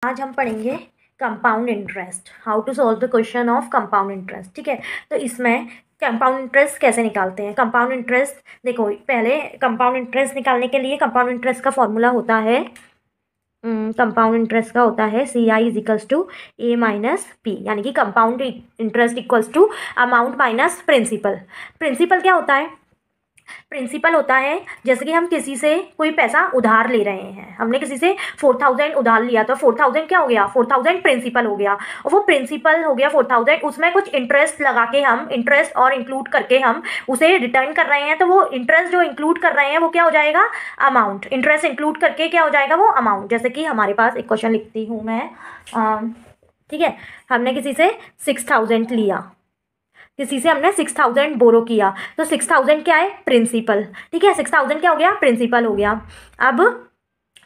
आज हम पढ़ेंगे compound interest, how to solve the question of compound interest. ठीक है, तो इसमें कंपाउंड इंटरेस्ट कैसे निकालते हैं। कंपाउंड इंटरेस्ट देखो, पहले कंपाउंड इंटरेस्ट निकालने के लिए कंपाउंड इंटरेस्ट का फॉर्मूला होता है, कंपाउंड इंटरेस्ट का होता है CI is equals to A minus P, यानी कि compound interest equals to amount minus principal. Principal क्या होता है? प्रिंसिपल होता है जैसे कि हम किसी से कोई पैसा उधार ले रहे हैं, हमने किसी से 4000 उधार लिया, तो 4000 क्या हो गया? 4000 प्रिंसिपल हो गया, और वो प्रिंसिपल हो गया 4000, उसमें कुछ इंटरेस्ट लगा के हम इंटरेस्ट और इंक्लूड करके हम उसे रिटर्न कर रहे हैं, तो वो इंटरेस्ट जो इंक्लूड कर रहे हैं वो क्या हो जाएगा? अमाउंट। इंटरेस्ट इंक्लूड करके क्या हो जाएगा? वो अमाउंट। जैसे कि हमारे पास एक क्वेश्चन लिखती हूँ मैं, ठीक है, हमने किसी से 6000 लिया, किसी से हमने 6000 बोरो किया, तो 6000 क्या है? प्रिंसिपल। ठीक है, 6000 क्या हो गया? प्रिंसिपल हो गया। अब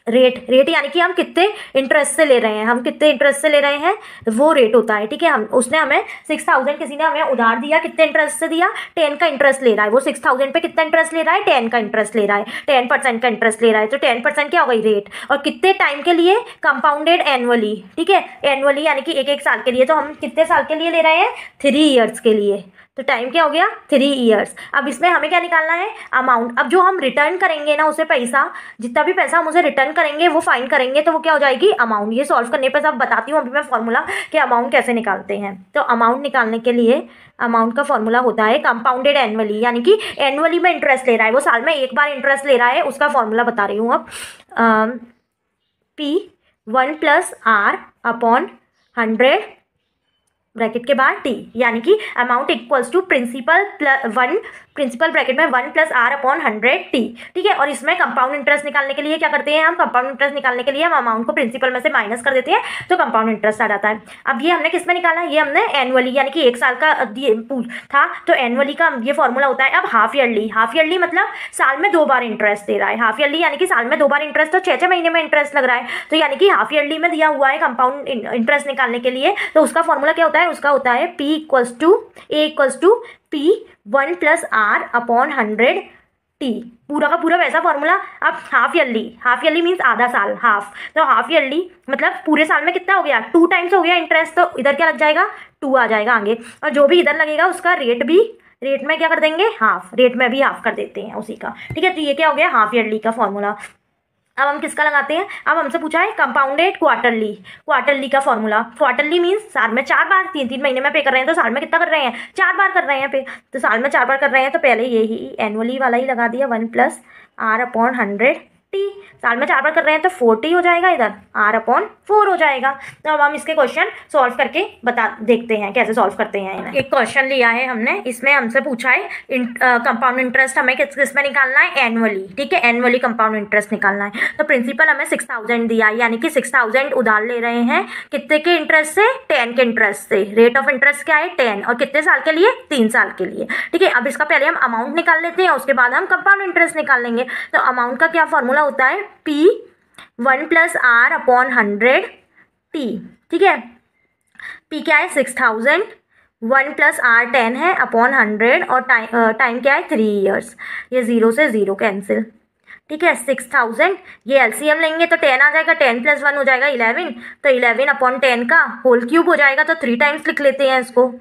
रेट यानी कि हम कितने इंटरेस्ट से ले रहे हैं, हम कितने इंटरेस्ट से ले रहे हैं वो रेट होता है। ठीक है, हम उसने हमें 6000 किसी ने हमें उधार दिया, कितने इंटरेस्ट से दिया? 10 का इंटरेस्ट ले रहा है। वो 6000 पे कितना इंटरेस्ट ले रहा है? 10 का इंटरेस्ट ले रहा है, 10% का इंटरेस्ट ले रहा है, तो 10% क्या हो गई? रेट। और कितने टाइम के लिए? Compounded annually. ठीक है, एनुअली यानी कि एक साल के लिए, तो हम कितने साल के लिए ले रहे हैं? 3 ईयर्स के लिए, तो टाइम क्या हो गया? 3 ईयर्स। अब इसमें हमें क्या निकालना है? अमाउंट। अब जो हम रिटर्न करेंगे ना उसे पैसा, जितना भी पैसा हम उसे रिटर्न करेंगे वो फाइन करेंगे, तो वो क्या हो जाएगी? अमाउंट। ये सॉल्व करने पर सब बताती हूँ अभी मैं फॉर्मूला कि अमाउंट कैसे निकालते हैं। तो अमाउंट निकालने के लिए अमाउंट का फॉर्मूला होता है कंपाउंडेड एनुअली, यानी कि एनुअली में इंटरेस्ट ले रहा है, वो साल में एक बार इंटरेस्ट ले रहा है, उसका फॉर्मूला बता रही हूँ अब। P1 + R अपॉन 100 ब्रैकेट के बाद T, यानी कि amount equals to principal bracket में 1 + R अपॉन 100T। ठीक है, और इसमें कंपाउंड इंटरेस्ट निकालने के लिए क्या करते हैं हम? कंपाउंड इंटरेस्ट निकालने के लिए हम अमाउंट को प्रिंसिपल में से माइनस कर देते हैं, तो कंपाउंड इंटरेस्ट आ जाता है। अब ये हमने किस में निकाला? ये हमने एनुअली, यानी कि एक साल का था, तो एनुअली का ये फॉर्मूला होता है। अब हाफ ईयरली, हाफ ईयरली मतलब साल में 2 बार इंटरेस्ट दे रहा है। हाफ ईयरली यानी कि साल में 2 बार इंटरेस्ट, तो 6 महीने में इंटरेस्ट लग रहा है, तो यानी कि हाफ ईयरली में दिया हुआ है कंपाउंड इंटरेस्ट निकालने के लिए, तो उसका फॉर्मूला क्या होता है? उसका होता है A equals to P1 + R upon 100T। पूरा का पूरा वैसा फॉर्मूला। अब हाफ ईयरली मीन्स आधा साल, हाफ, तो हाफ ईयरली मतलब पूरे साल में कितना हो गया? 2 टाइम्स हो गया इंटरेस्ट, तो इधर क्या लग जाएगा? 2 आ जाएगा आगे, और जो भी इधर लगेगा उसका रेट में क्या कर देंगे? हाफ। रेट में भी हाफ कर देते हैं उसी का। ठीक है, तो ये क्या हो गया? हाफ ईयरली का फॉर्मूला। अब हम किसका लगाते हैं? अब हमसे पूछा है कंपाउंडेड क्वार्टरली का फॉर्मूला। क्वार्टरली मीन्स साल में 4 बार, 3 महीने में पे कर रहे हैं, तो साल में कितना कर रहे हैं? 4 बार कर रहे हैं पे, तो साल में 4 बार कर रहे हैं, तो पहले यही एनुअली वाला ही लगा दिया, 1 + R अपॉन 100T। साल में 4 बार कर रहे हैं तो 40 हो जाएगा, इधर R अपॉन 4 हो जाएगा। तो अब हम इसके क्वेश्चन सॉल्व करके देखते हैं कैसे सॉल्व करते हैं। एक क्वेश्चन लिया है हमने, इसमें हमसे पूछा है कंपाउंड इंटरेस्ट हमें किस में निकालना है? एनुअली। ठीक है, एनुअली कंपाउंड इंटरेस्ट निकालना है। तो प्रिंसिपल हमें 6000 दिया, यानी कि 6000 उधार ले रहे हैं, कितने के इंटरेस्ट से? 10 के इंटरेस्ट से। रेट ऑफ इंटरेस्ट क्या है? 10, और कितने साल के लिए? 3 साल के लिए। ठीक है, अब इसका पहले हम अमाउंट निकाल लेते हैं, उसके बाद हम कंपाउंड इंटरेस्ट निकाल लेंगे। तो अमाउंट का क्या फॉर्मूला होता है? P1 + R upon 100T। ठीक है, P क्या है? 6000, 1 + R 10 है अपॉन 100, और टाइम क्या है? 3 ईयर्स। ये 0 से 0 कैंसिल। ठीक है, 6000, ये एलसीएम लेंगे तो 10 आ जाएगा, 10 + 1 हो जाएगा 11, तो 11 अपॉन 10 का होल क्यूब हो जाएगा, तो 3 टाइम्स लिख लेते हैं इसको।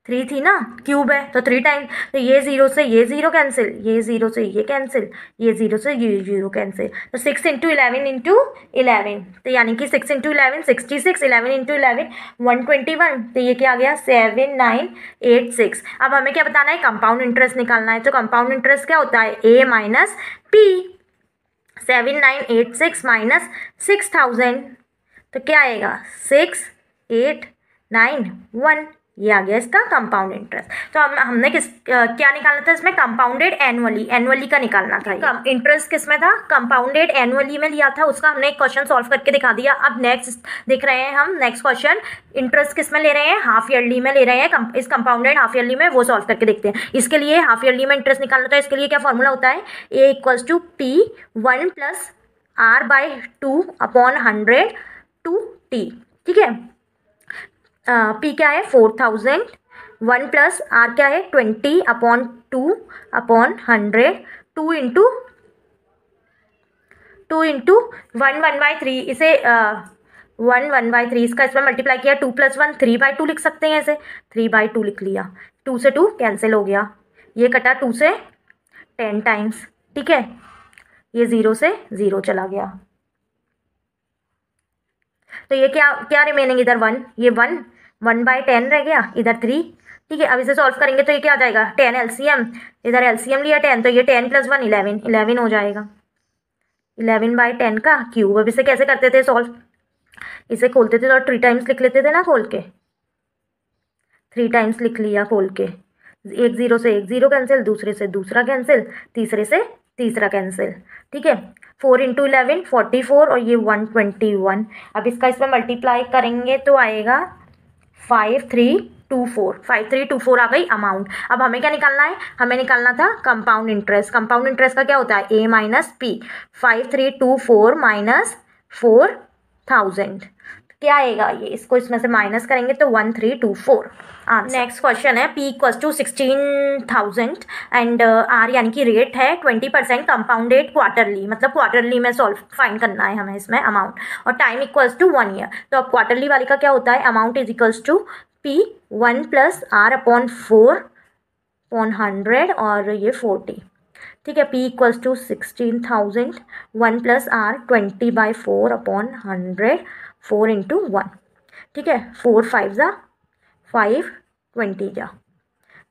3 थी ना, क्यूब है तो 3 टाइम्स, तो ये 0 से ये 0 कैंसिल, ये 0 से ये कैंसिल, ये 0 से ये 0 कैंसिल, तो 6 × 11 × 11, तो यानी कि 6 × 11 66, 11 × 11 121, तो ये क्या आ गया? 7986। अब हमें क्या बताना है? कंपाउंड इंटरेस्ट निकालना है। तो कंपाउंड इंटरेस्ट क्या होता है? A minus P। 7986 माइनस 6000, तो क्या आएगा? 6891। ये आ गया इसका कंपाउंड इंटरेस्ट। तो हमने क्या निकालना था इसमें? कंपाउंडेड एनुअली का निकालना था। इंटरेस्ट किस में था? कंपाउंडेड एनुअली में लिया था, उसका हमने एक क्वेश्चन सॉल्व करके दिखा दिया। अब नेक्स्ट देख रहे हैं हम, नेक्स्ट क्वेश्चन इंटरेस्ट किस में ले रहे हैं? हाफ ईयरली में ले रहे हैं। इस कंपाउंडेड हाफ ईयरली में वो सॉल्व करके देखते हैं। इसके लिए हाफ ईयरली में इंटरेस्ट निकालना था, इसके लिए क्या फॉर्मूला होता है? A equals to P1 + R/2 upon 100T। ठीक है, P क्या है? 4000, 1 + R क्या है? 20 अपॉन 2 अपॉन 100, 2 × 2 इंटू 1/3, इसे 1/3 इसका इसमें मल्टीप्लाई किया, 2 + 1 3/2 लिख सकते हैं, इसे 3/2 लिख लिया। 2 से 2 कैंसिल हो गया, ये कटा 2 से 10 टाइम्स, ठीक है, ये 0 से 0 चला गया। तो ये क्या क्या रिमेनिंग, इधर 1, ये 1/10 रह गया, इधर 3, ठीक है। अब इसे सॉल्व करेंगे तो ये क्या आ जाएगा, 10 एलसीएम, इधर एलसीएम लिया 10, तो ये 10 + 1 11 हो जाएगा, 11/10 का क्यूब। अब इसे कैसे करते थे सॉल्व, इसे खोलते थे तो 3 टाइम्स लिख लेते थे ना खोल के, 3 टाइम्स लिख लिया खोल के, एक 0 से एक 0 कैंसिल, दूसरे से दूसरा कैंसिल, तीसरे से तीसरा कैंसिल, ठीक है। 4 × 11 44 और ये 121। अब इसका इसमें मल्टीप्लाई करेंगे तो आएगा 5324 आ गई अमाउंट। अब हमें क्या निकालना है, हमें निकालना था कंपाउंड इंटरेस्ट। कंपाउंड इंटरेस्ट का क्या होता है, A - P। 5324 - 4000 क्या आएगा, ये इसको इसमें से माइनस करेंगे तो 1324 आंसर। नेक्स्ट क्वेश्चन है, P = 16,000 एंड R यानी कि रेट है 20% कंपाउंडेड क्वार्टरली, मतलब क्वार्टरली में सॉल्व फाइंड करना है हमें इसमें अमाउंट, और टाइम = 1 ईयर। तो अब क्वार्टरली वाली का क्या होता है, अमाउंट = P 1 + R/4/100 और ये 40, ठीक है। P = 16,000, 1 + R 20/4/100, 4 × 1, ठीक है, 4 5 जा 5 20 जा,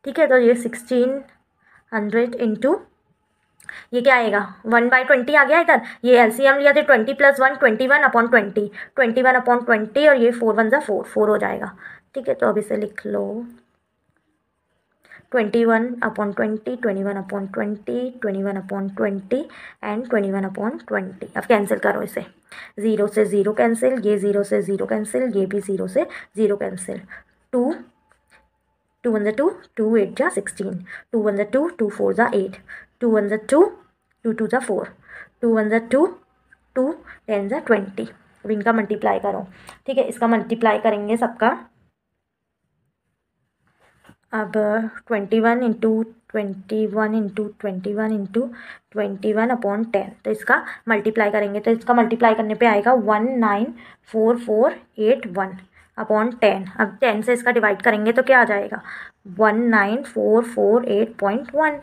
ठीक है। तो ये 1600 इंटू ये क्या आएगा, 1/20 आ गया इधर, ये एलसीएम लिया थे 20 + 1 21/20, 21/20 और ये 4 1 जा 4 हो जाएगा, ठीक है। तो अब इसे लिख लो 21/20, 21/20, 21/20 एंड 21/20। अब कैंसिल करो इसे, 0 से 0 कैंसिल, ये 0 से 0 कैंसिल, ये भी 0 से 0 कैंसिल, 2 2 1 2, 2 8 जा 16, 2 1 2, 2 4 जा 8, 2 1 2, 2 2 जा 4, 2 1 2, 2 10 जा 20। अब इनका मल्टीप्लाई करो, ठीक है, इसका मल्टीप्लाई करेंगे सबका। अब 21 × 21 × 21 × 21/10, तो इसका मल्टीप्लाई करेंगे, तो इसका मल्टीप्लाई करने पे आएगा 194481/10। अब 10 से इसका डिवाइड करेंगे तो क्या आ जाएगा, 19448.1।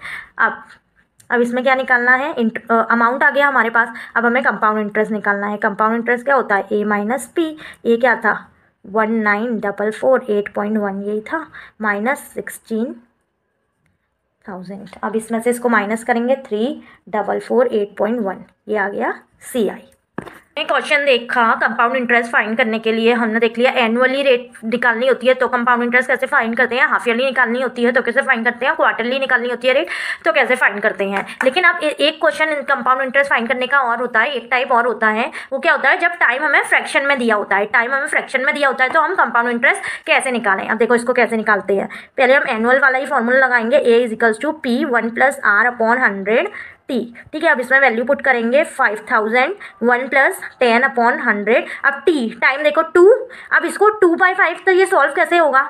अब इसमें क्या निकालना है, अमाउंट आ गया हमारे पास। अब हमें कंपाउंड इंटरेस्ट निकालना है। कंपाउंड इंटरेस्ट क्या होता है, A - P। ये क्या था, 19448.1 यही था, -16,000। अब इसमें से इसको माइनस करेंगे 3448.1, ये आ गया CI। क्वेश्चन देखा, कंपाउंड इंटरेस्ट फाइंड करने के लिए हमने देख लिया एनुअली रेट निकालनी होती है तो कंपाउंड इंटरेस्ट कैसे फाइंड करते हैं, हाफ ईयरली निकालनी होती है तो कैसे फाइंड करते हैं, क्वार्टरली निकालनी होती है रेट तो कैसे फाइंड करते हैं। लेकिन अब एक क्वेश्चन कंपाउंड इंटरेस्ट फाइंड करने का और होता है, एक टाइप और होता है, वो क्या होता है, जब टाइम हमें फ्रैक्शन में दिया होता है, तो हम कंपाउंड इंटरेस्ट कैसे निकालें। अब देखो इसको कैसे निकालते हैं, पहले हम एनुअल वाला ही फॉर्मूला लगाएंगे, A = P 1 + R/100 T, ठीक है। अब इसमें वैल्यू पुट करेंगे 5000, 1 + 10/100। अब T टाइम देखो 2, अब इसको 2/5, तो ये सॉल्व कैसे होगा,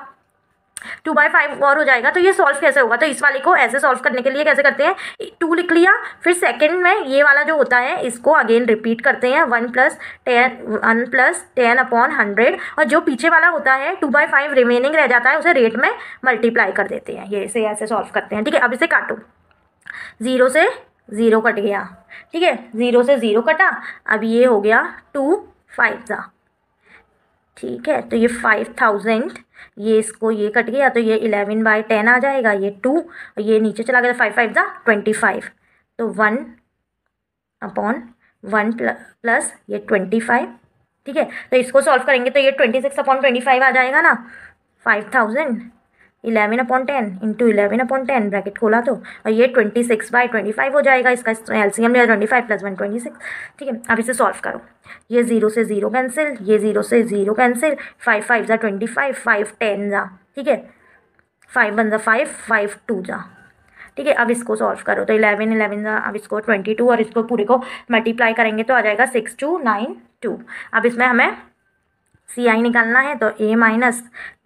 2/5 और हो जाएगा, तो ये सॉल्व कैसे होगा। तो इस वाले को ऐसे सॉल्व करने के लिए कैसे करते हैं, 2 लिख लिया, फिर सेकंड में ये वाला जो होता है इसको अगेन रिपीट करते हैं, 1 + 10/100, और जो पीछे वाला होता है 2/5 रिमेनिंग रह जाता है उसे रेट में मल्टीप्लाई कर देते हैं। ये इसे ऐसे सॉल्व करते हैं, ठीक है। अब इसे काटो, 0 से 0 कट गया, ठीक है, 0 से 0 कटा। अब ये हो गया 2 5 जा, ठीक है। तो ये 5000, ये इसको ये कट गया तो ये 11/10 आ जाएगा, ये 2 और ये नीचे चला गया, 5 5 जा 25, तो 1/1 प्लस ये 25, ठीक है। तो इसको सॉल्व करेंगे तो ये 26/25 आ जाएगा ना, 5000 11/10 इंटू 11/10 ब्रैकेट खोला तो, और ये 26/25 हो जाएगा। इसका एलसीएम लिया 25 + 1 26, ठीक है। अब इसे सॉल्व करो, ये 0 से 0 कैंसिल, ये 0 से 0 कैंसिल, 5 5 जा 25, 5 10 जा, ठीक है, 5 1 जा 5, 5 2 जा, ठीक है। अब इसको सॉल्व करो तो 11 11 जा, अब इसको 22 और इसको पूरे को मल्टीप्लाई करेंगे तो आ जाएगा 6292। अब इसमें हमें CI निकालना है, तो A -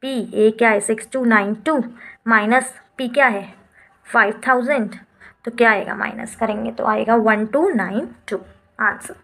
P, A क्या है 6292 माइनस P क्या है 5000, तो क्या आएगा, माइनस करेंगे तो आएगा 1292 आंसर।